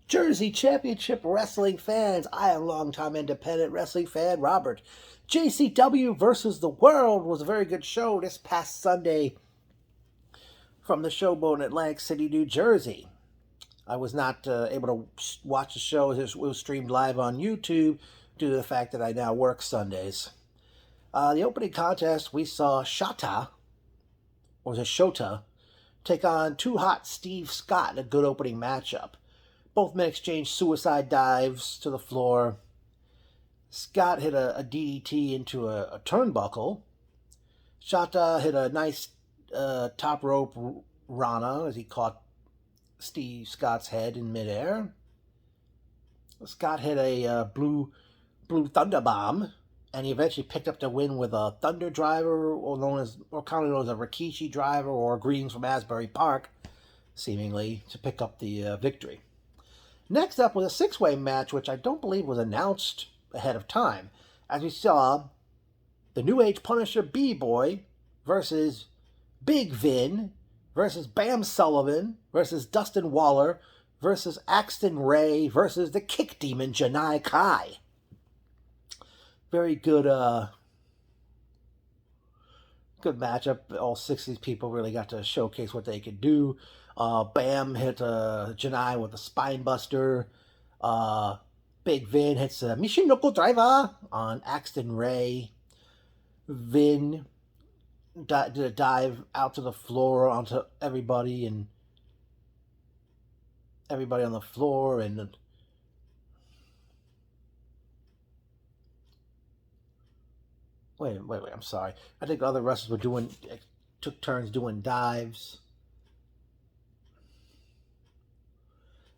Jersey Championship Wrestling fans, I am longtime independent wrestling fan Robert. JCW versus the World was a very good show this past Sunday from the Showboat in Atlantic City, New Jersey. I was not able to watch the show. It was streamed live on YouTube due to the fact that I now work Sundays. The opening contest, we saw Shota, take on Too Hot Steve Scott in a good opening matchup. Both men exchanged suicide dives to the floor. Scott hit a DDT into a turnbuckle. Shota hit a nice top rope Rana as he caught Steve Scott's head in midair. Scott hit a blue thunder bomb, and he eventually picked up the win with a thunder driver, or commonly known as a Rikishi driver, or greetings from Asbury Park, seemingly to pick up the victory. Next up was a six-way match, which I don't believe was announced ahead of time, as we saw the New Age Punisher B-Boy versus Big Vin versus Bam Sullivan versus Dustin Waller versus Axton Ray versus the Kick Demon Janai Kai. Very good matchup. All six of these people really got to showcase what they could do. Bam hit Janai with a spine buster. Big Vin hits a Mishinoko driver on Axton Ray. Vin did a dive out to the floor onto everybody and everybody on the floor, and wait, I'm sorry. I think other wrestlers took turns doing dives.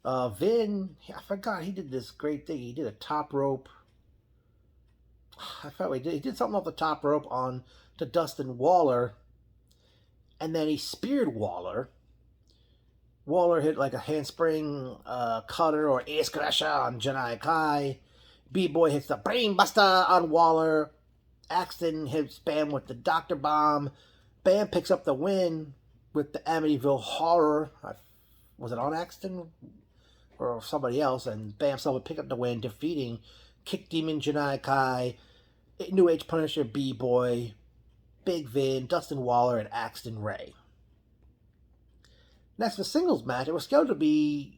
Vin, I forgot he did this great thing. He did a top rope. I forgot he did something off the top rope on to Dustin Waller, and then he speared Waller. Waller hit like a handspring cutter or ace crusher on Janai Kai. B-Boy hits the brain buster on Waller. Axton hits Bam with the Dr. Bomb. Bam picks up the win with the Amityville Horror. Was it on Axton or somebody else? And Bam Sullivan picked up the win, defeating Kick Demon Janai Kai, New Age Punisher B-Boy, Big Vin, Dustin Waller, and Axton Ray. Next, the singles match, it was scheduled to be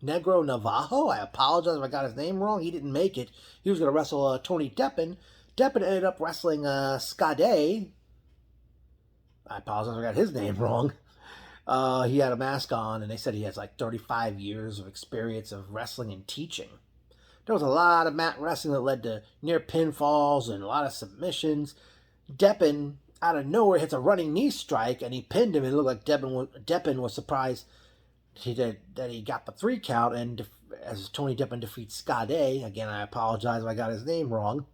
Negro Navajo. I apologize if I got his name wrong. He didn't make it. He was going to wrestle Tony Deppen. Deppen ended up wrestling Skade. I apologize if I got his name wrong. He had a mask on, and they said he has like 35 years of experience of wrestling and teaching. There was a lot of mat wrestling that led to near pinfalls and a lot of submissions. Deppen, out of nowhere, hits a running knee strike, and he pinned him. It looked like Deppen was surprised that he got the 3 count, and as Tony Deppen defeats Skade, again, I apologize if I got his name wrong.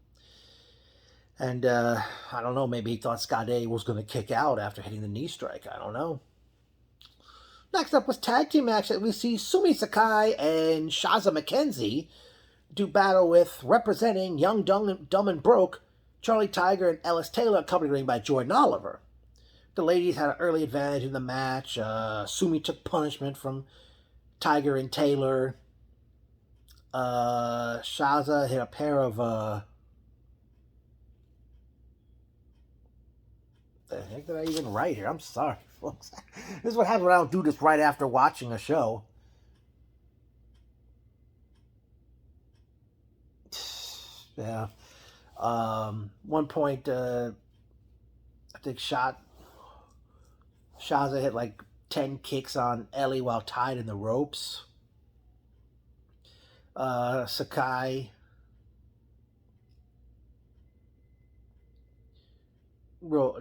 And I don't know, maybe he thought Skade was going to kick out after hitting the knee strike. I don't know. Next up was tag team action. We see Sumi Sakai and Shaza McKenzie do battle with, representing Young, Dumb and Broke, Charlie Tiger and Ellis Taylor, accompanied by Jordan Oliver. The ladies had an early advantage in the match. Sumi took punishment from Tiger and Taylor. Shaza hit a pair of the heck did I even write here? I'm sorry, folks. This is what happens when I don't do this right after watching a show. Yeah. One point, I think Shaza hit like 10 kicks on Ellie while tied in the ropes. Sakai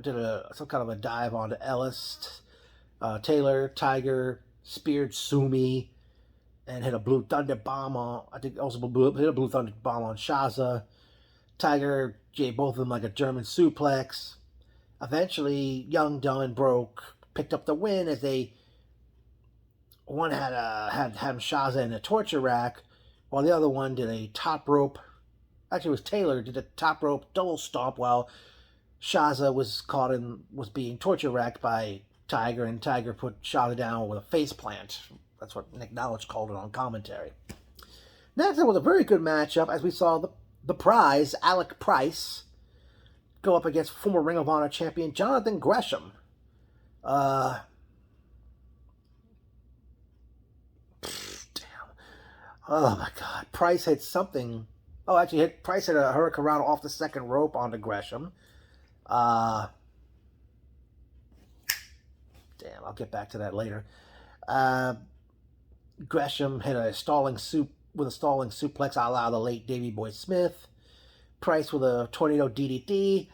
did some kind of a dive onto Ellis. Taylor, Tiger speared Sumi and hit a blue thunder bomb on, I think also hit a blue thunder bomb on Shaza. Tiger gave both of them like a German suplex. Eventually, Young, Dumb, and Broke picked up the win as one had Shaza in a torture rack, while the other one did a top rope. Actually, it was Taylor did a top rope double stomp while Shaza was being torture racked by Tiger, and Tiger put Shaza down with a face plant That's what Nick Knowledge called it on commentary. Next, it was a very good matchup as we saw the prize, Alec Price, go up against former Ring of Honor champion Jonathan Gresham. Damn. Oh my God. Price hit something. Oh, actually, Price hit a Hurricane Rana off the second rope onto Gresham. Damn, I'll get back to that later. Gresham hit a stalling suplex a la the late Davey Boy Smith. Price with a tornado DDT.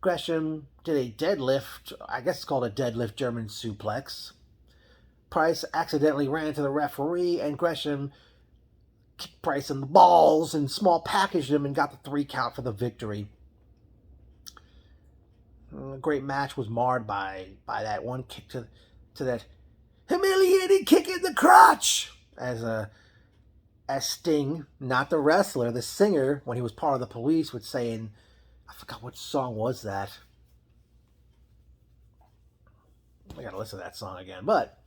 Gresham did a deadlift. I guess it's called a deadlift German suplex. Price accidentally ran to the referee, and Gresham kicked Price in the balls and small packaged him and got the 3 count for the victory. A great match was marred by that one kick to that humiliating kick in the crotch, as Sting, not the wrestler, the singer, when he was part of the Police, would say in, I forgot what song was that. I gotta listen to that song again, but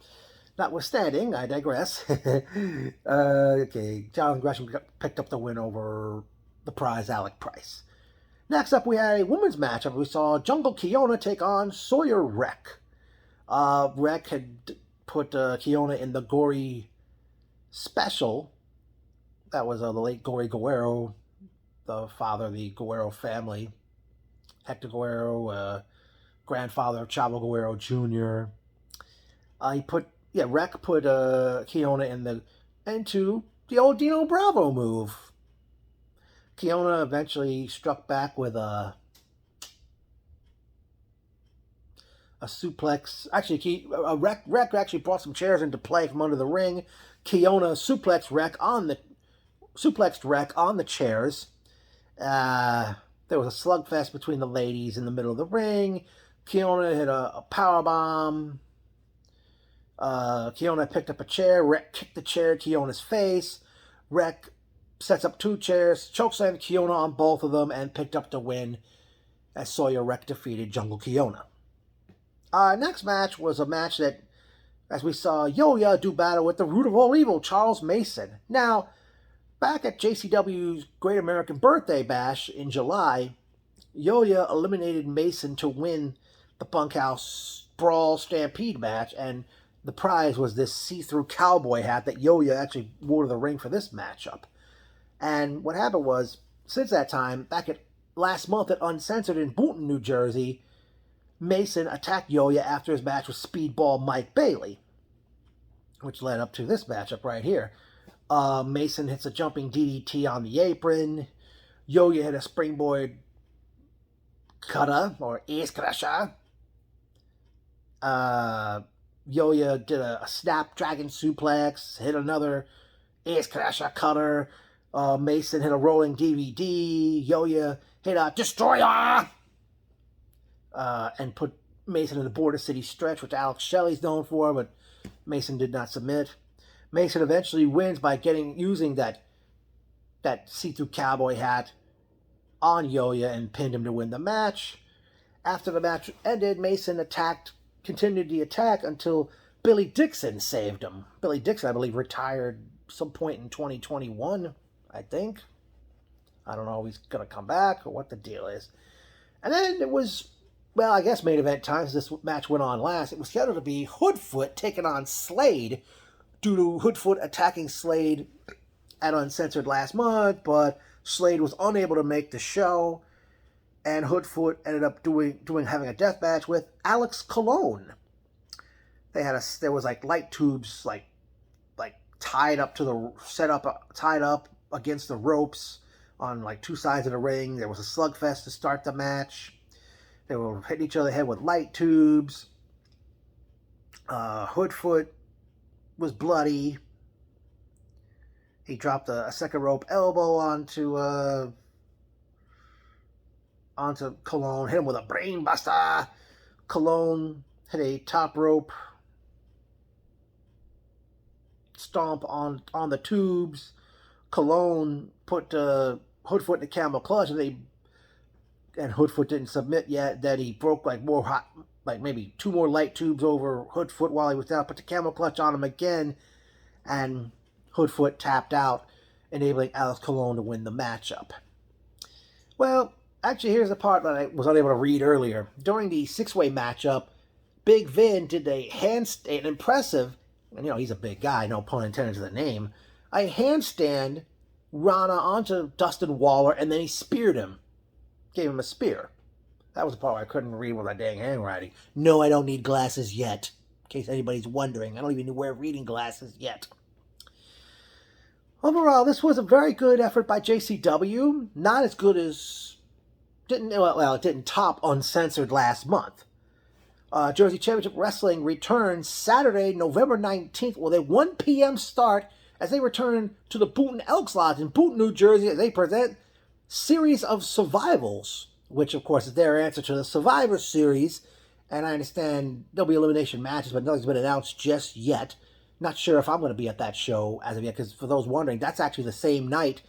notwithstanding, I digress. Okay, Jonathan Gresham picked up the win over the prize, Alec Price. Next up, we had a women's matchup. We saw Jungle Kiona take on Sawyer Wreck. Wreck had put Kiona in the Gory Special. That was the late Gory Guerrero, the father of the Guerrero family. Hector Guerrero, grandfather of Chavo Guerrero Jr. Wreck put Kiona into the old Dino Bravo move. Kiona eventually struck back with a suplex. Actually, Wreck actually brought some chairs into play from under the ring. Kiona suplexed Wreck on the chairs. There was a slugfest between the ladies in the middle of the ring. Kiona hit a powerbomb. Kiona picked up a chair. Wreck kicked the chair to Kiona's face. Wreck sets up 2 chairs, chokeslammed Kiona on both of them, and picked up the win as Sawyer Wreck defeated Jungle Kiona. Our next match was a match that, as we saw Yo-Ya do battle with the root of all evil, Charles Mason. Now, back at JCW's Great American Birthday Bash in July, Yo-Ya eliminated Mason to win the Bunkhouse Brawl Stampede match, and the prize was this see-through cowboy hat that Yo-Ya actually wore to the ring for this matchup. And what happened was, since that time, back at last month at Uncensored in Boonton, New Jersey, Mason attacked Yo-Ya after his match with Speedball Mike Bailey, which led up to this matchup right here. Mason hits a jumping DDT on the apron. Yo-Ya hit a springboard cutter, or ace crusher. Yo-Ya did a snapdragon suplex, hit another ace crusher cutter. Mason hit a rolling DVD. Yo-Ya hit a destroyer. And put Mason in the Border City stretch, which Alex Shelley's known for, but Mason did not submit. Mason eventually wins by using that see-through cowboy hat on Yo-Ya and pinned him to win the match. After the match ended, Mason continued the attack until Billy Dixon saved him. Billy Dixon, I believe, retired some point in 2021, I think. I don't know if he's going to come back or what the deal is. And then it was, well, I guess main event time, as this match went on last. It was scheduled to be Hoodfoot taking on Slade due to Hoodfoot attacking Slade at Uncensored last month, but Slade was unable to make the show, and Hoodfoot ended up having a death match with Alex Colon. There was like light tubes like tied up against the ropes on like 2 sides of the ring. There was a slugfest to start the match. They were hitting each other head with light tubes. Hoodfoot was bloody. He dropped a second rope elbow onto Colon, hit him with a brain buster. Colon hit a top rope stomp on the tubes. Colon put Hoodfoot in a camel clutch, and Hoodfoot didn't submit yet. Then he broke maybe 2 more light tubes over Hoodfoot while he was down, put the camel clutch on him again, and Hoodfoot tapped out, enabling Alex Colon to win the matchup. Well, actually, here's the part that I was unable to read earlier. During the six-way matchup, Big Vin did an impressive, and he's a big guy, no pun intended to the name, a handstand Rana onto Dustin Waller, and then he speared him. Gave him a spear. That was the part where I couldn't read with my dang handwriting. No, I don't need glasses yet. In case anybody's wondering, I don't even wear reading glasses yet. Overall, this was a very good effort by JCW. Not as good as... it didn't top Uncensored last month. Jersey Championship Wrestling returns Saturday, November 19th with a 1 p.m. start as they return to the Boonton Elks Lodge in Boonton, New Jersey, as they present Series of Survivals, which, of course, is their answer to the Survivor Series. And I understand there'll be elimination matches, but nothing's been announced just yet. Not sure if I'm going to be at that show as of yet, because for those wondering, that's actually the same night.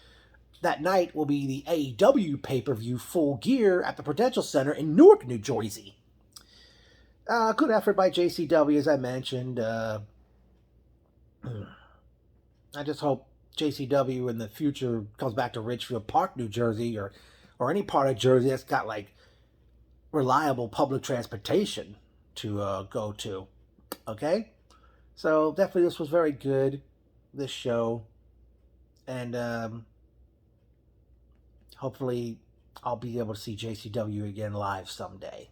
That night will be the AEW pay-per-view Full Gear at the Prudential Center in Newark, New Jersey. Good effort by JCW, as I mentioned. I just hope JCW in the future comes back to Ridgefield Park, New Jersey, or any part of Jersey that's got, reliable public transportation to go to. Okay? So, definitely this was very good, this show. And hopefully I'll be able to see JCW again live someday.